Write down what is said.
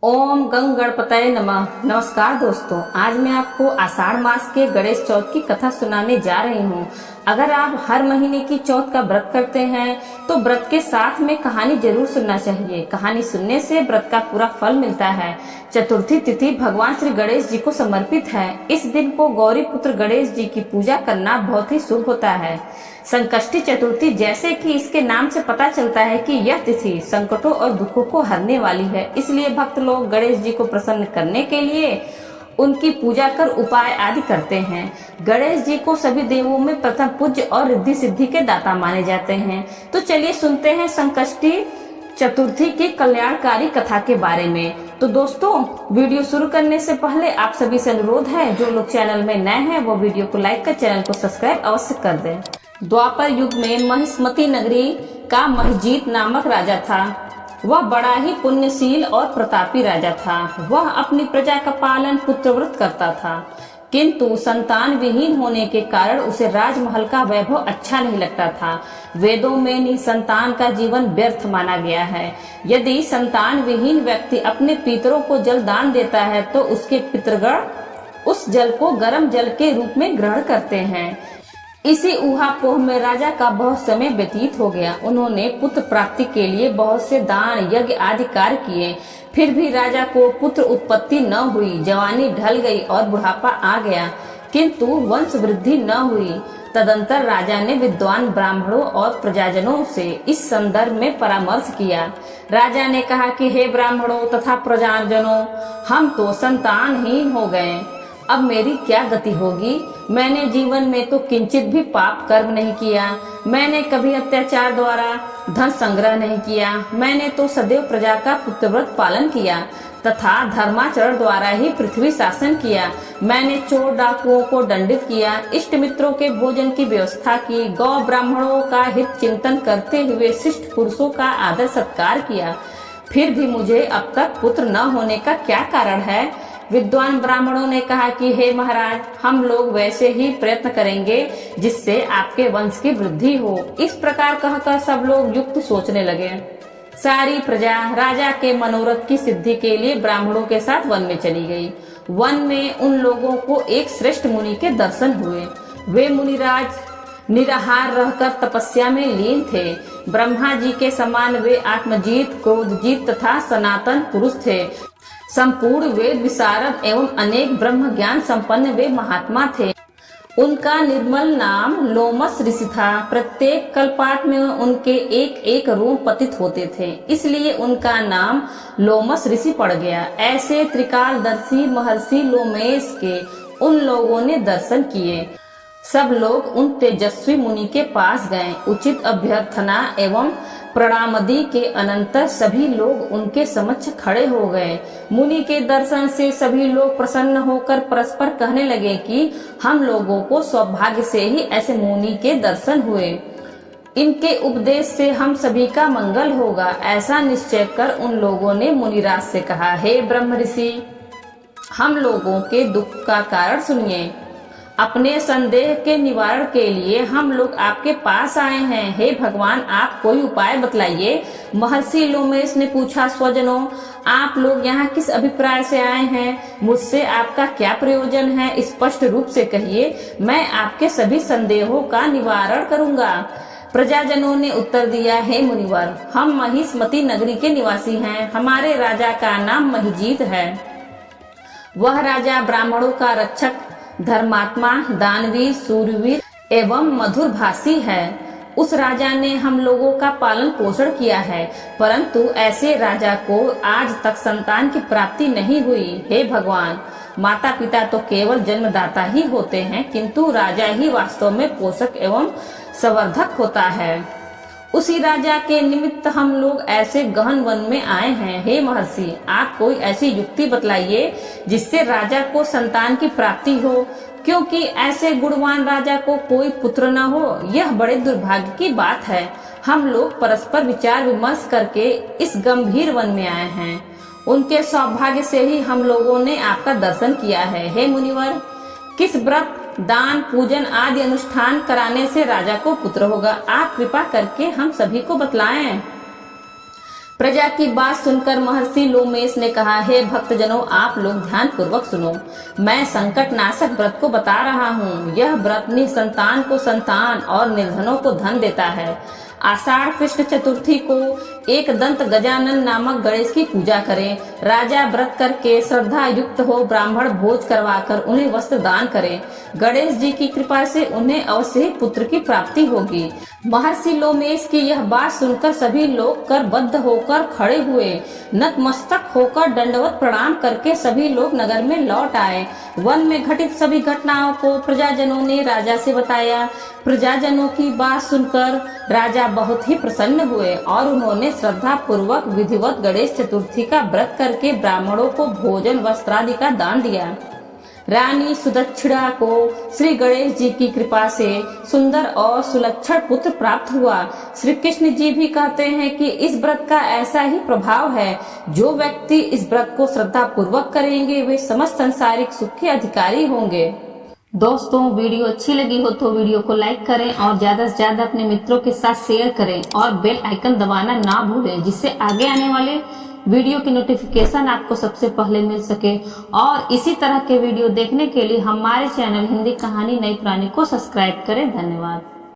ओम गंग गणपतये नमः। नमस्कार दोस्तों, आज मैं आपको आषाढ़ मास के गणेश चौथ की कथा सुनाने जा रही हूँ। अगर आप हर महीने की चौथ का व्रत करते हैं तो व्रत के साथ में कहानी जरूर सुनना चाहिए। कहानी सुनने से व्रत का पूरा फल मिलता है। चतुर्थी तिथि भगवान श्री गणेश जी को समर्पित है। इस दिन को गौरी पुत्र गणेश जी की पूजा करना बहुत ही शुभ होता है। संकष्टी चतुर्थी, जैसे कि इसके नाम से पता चलता है कि यह तिथि संकटों और दुखों को हरने वाली है, इसलिए भक्त लोग गणेश जी को प्रसन्न करने के लिए उनकी पूजा कर उपाय आदि करते हैं। गणेश जी को सभी देवों में प्रथम पूज्य और रिद्धि सिद्धि के दाता माने जाते हैं। तो चलिए सुनते हैं संकष्टी चतुर्थी की कल्याणकारी कथा के बारे में। तो दोस्तों, वीडियो शुरू करने से पहले आप सभी से अनुरोध है, जो लोग चैनल में नए हैं वो वीडियो को लाइक कर चैनल को सब्सक्राइब अवश्य कर दें। द्वापर युग में महिष्मती नगरी का महिजीत नामक राजा था। वह बड़ा ही पुण्यशील और प्रतापी राजा था। वह अपनी प्रजा का पालन पुत्रव्रत करता था, किंतु संतान विहीन होने के कारण उसे राजमहल का वैभव अच्छा नहीं लगता था। वेदों में निसंतान का जीवन व्यर्थ माना गया है। यदि संतान विहीन व्यक्ति अपने पितरों को जल दान देता है तो उसके पितृगण उस जल को गर्म जल के रूप में ग्रहण करते हैं। इसी ऊहापोह में राजा का बहुत समय व्यतीत हो गया। उन्होंने पुत्र प्राप्ति के लिए बहुत से दान यज्ञ आदि कार्य किए, फिर भी राजा को पुत्र उत्पत्ति न हुई। जवानी ढल गई और बुढ़ापा आ गया, किंतु वंश वृद्धि न हुई। तदंतर राजा ने विद्वान ब्राह्मणों और प्रजाजनों से इस संदर्भ में परामर्श किया। राजा ने कहा कि हे ब्राह्मणों तथा प्रजाजनों, हम तो संतानहीन हो गए। अब मेरी क्या गति होगी? मैंने जीवन में तो किंचित भी पाप कर्म नहीं किया। मैंने कभी अत्याचार द्वारा धन संग्रह नहीं किया। मैंने तो सदैव प्रजा का पुत्रव्रत पालन किया तथा धर्माचरण द्वारा ही पृथ्वी शासन किया। मैंने चोर डाकुओं को दंडित किया, इष्ट मित्रों के भोजन की व्यवस्था की, गौ ब्राह्मणों का हित चिंतन करते हुए शिष्ट पुरुषों का आदर सत्कार किया। फिर भी मुझे अब तक पुत्र न होने का क्या कारण है? विद्वान ब्राह्मणों ने कहा कि हे महाराज, हम लोग वैसे ही प्रयत्न करेंगे जिससे आपके वंश की वृद्धि हो। इस प्रकार कहकर सब लोग युक्त सोचने लगे। सारी प्रजा राजा के मनोरथ की सिद्धि के लिए ब्राह्मणों के साथ वन में चली गई। वन में उन लोगों को एक श्रेष्ठ मुनि के दर्शन हुए। वे मुनिराज निराहार रहकर तपस्या में लीन थे। ब्रह्मा जी के समान वे आत्मजीत, क्रोधजीत तथा सनातन पुरुष थे। संपूर्ण वेद विशारद एवं अनेक ब्रह्म ज्ञान संपन्न वे महात्मा थे। उनका निर्मल नाम लोमस ऋषि था। प्रत्येक कल्पांत में उनके एक एक रोम पतित होते थे, इसलिए उनका नाम लोमस ऋषि पड़ गया। ऐसे त्रिकालदर्शी महर्षि लोमेश के उन लोगों ने दर्शन किए। सब लोग उन तेजस्वी मुनि के पास गए। उचित अभ्यर्थना एवं प्रणामदि के अनंतर सभी लोग उनके समक्ष खड़े हो गए। मुनि के दर्शन से सभी लोग प्रसन्न होकर परस्पर कहने लगे कि हम लोगों को सौभाग्य से ही ऐसे मुनि के दर्शन हुए। इनके उपदेश से हम सभी का मंगल होगा। ऐसा निश्चय कर उन लोगों ने मुनिराज से कहा, हे ब्रह्म ऋषि, हम लोगों के दुख का कारण सुनिए। अपने संदेह के निवारण के लिए हम लोग आपके पास आए हैं। हे भगवान, आप कोई उपाय बतलाइए। महर्षि लोमेश ने पूछा, स्वजनों, आप लोग यहाँ किस अभिप्राय से आए हैं? मुझसे आपका क्या प्रयोजन है? स्पष्ट रूप से कहिए, मैं आपके सभी संदेहों का निवारण करूंगा। प्रजाजनों ने उत्तर दिया, हे मुनिवर, हम महिष्मती नगरी के निवासी हैं। हमारे राजा का नाम महिजीत है। वह राजा ब्राह्मणों का रक्षक, धर्मात्मा, दानवीर, सूरवीर एवं मधुर भाषी है। उस राजा ने हम लोगों का पालन पोषण किया है, परंतु ऐसे राजा को आज तक संतान की प्राप्ति नहीं हुई। हे भगवान, माता पिता तो केवल जन्मदाता ही होते हैं, किंतु राजा ही वास्तव में पोषक एवं संवर्धक होता है। उसी राजा के निमित्त हम लोग ऐसे गहन वन में आए हैं। हे महर्षि, आप कोई ऐसी युक्ति बतलाइए जिससे राजा को संतान की प्राप्ति हो, क्योंकि ऐसे गुणवान राजा को कोई पुत्र न हो, यह बड़े दुर्भाग्य की बात है। हम लोग परस्पर विचार विमर्श करके इस गंभीर वन में आए हैं। उनके सौभाग्य से ही हम लोगों ने आपका दर्शन किया है। हे मुनिवर, किस व्रत, दान, पूजन आदि अनुष्ठान कराने से राजा को पुत्र होगा? आप कृपा करके हम सभी को बतलाएं। प्रजा की बात सुनकर महर्षि लोमेश ने कहा, हे भक्तजनों, आप लोग ध्यान पूर्वक सुनो। मैं संकट नाशक व्रत को बता रहा हूँ। यह व्रत निसंतान को संतान और निर्धनों को धन देता है। आषाढ़ कृष्ण चतुर्थी को एक दंत गजानन नामक गणेश की पूजा करें। राजा व्रत करके श्रद्धा युक्त हो ब्राह्मण भोज करवाकर उन्हें वस्त्र दान करें। गणेश जी की कृपा से उन्हें अवश्य ही पुत्र की प्राप्ति होगी। महर्षि लोमेश की यह बात सुनकर सभी लोग करबद्ध होकर खड़े हुए। नतमस्तक होकर दंडवत प्रणाम करके सभी लोग नगर में लौट आए। वन में घटित सभी घटनाओं को प्रजाजनों ने राजा से बताया। प्रजाजनों की बात सुनकर राजा बहुत ही प्रसन्न हुए और उन्होंने श्रद्धा पूर्वक विधिवत गणेश चतुर्थी का व्रत करके ब्राह्मणों को भोजन वस्त्रादि का दान दिया। रानी सुदक्षिणा को श्री गणेश जी की कृपा से सुंदर और सुलक्षण पुत्र प्राप्त हुआ। श्री कृष्ण जी भी कहते हैं कि इस व्रत का ऐसा ही प्रभाव है। जो व्यक्ति इस व्रत को श्रद्धा पूर्वक करेंगे वे समस्त संसारिक सुख के अधिकारी होंगे। दोस्तों, वीडियो अच्छी लगी हो तो वीडियो को लाइक करें और ज्यादा से ज्यादा अपने मित्रों के साथ शेयर करें और बेल आइकन दबाना ना भूलें, जिससे आगे आने वाले वीडियो की नोटिफिकेशन आपको सबसे पहले मिल सके। और इसी तरह के वीडियो देखने के लिए हमारे चैनल हिंदी कहानी नई पुरानी को सब्सक्राइब करें। धन्यवाद।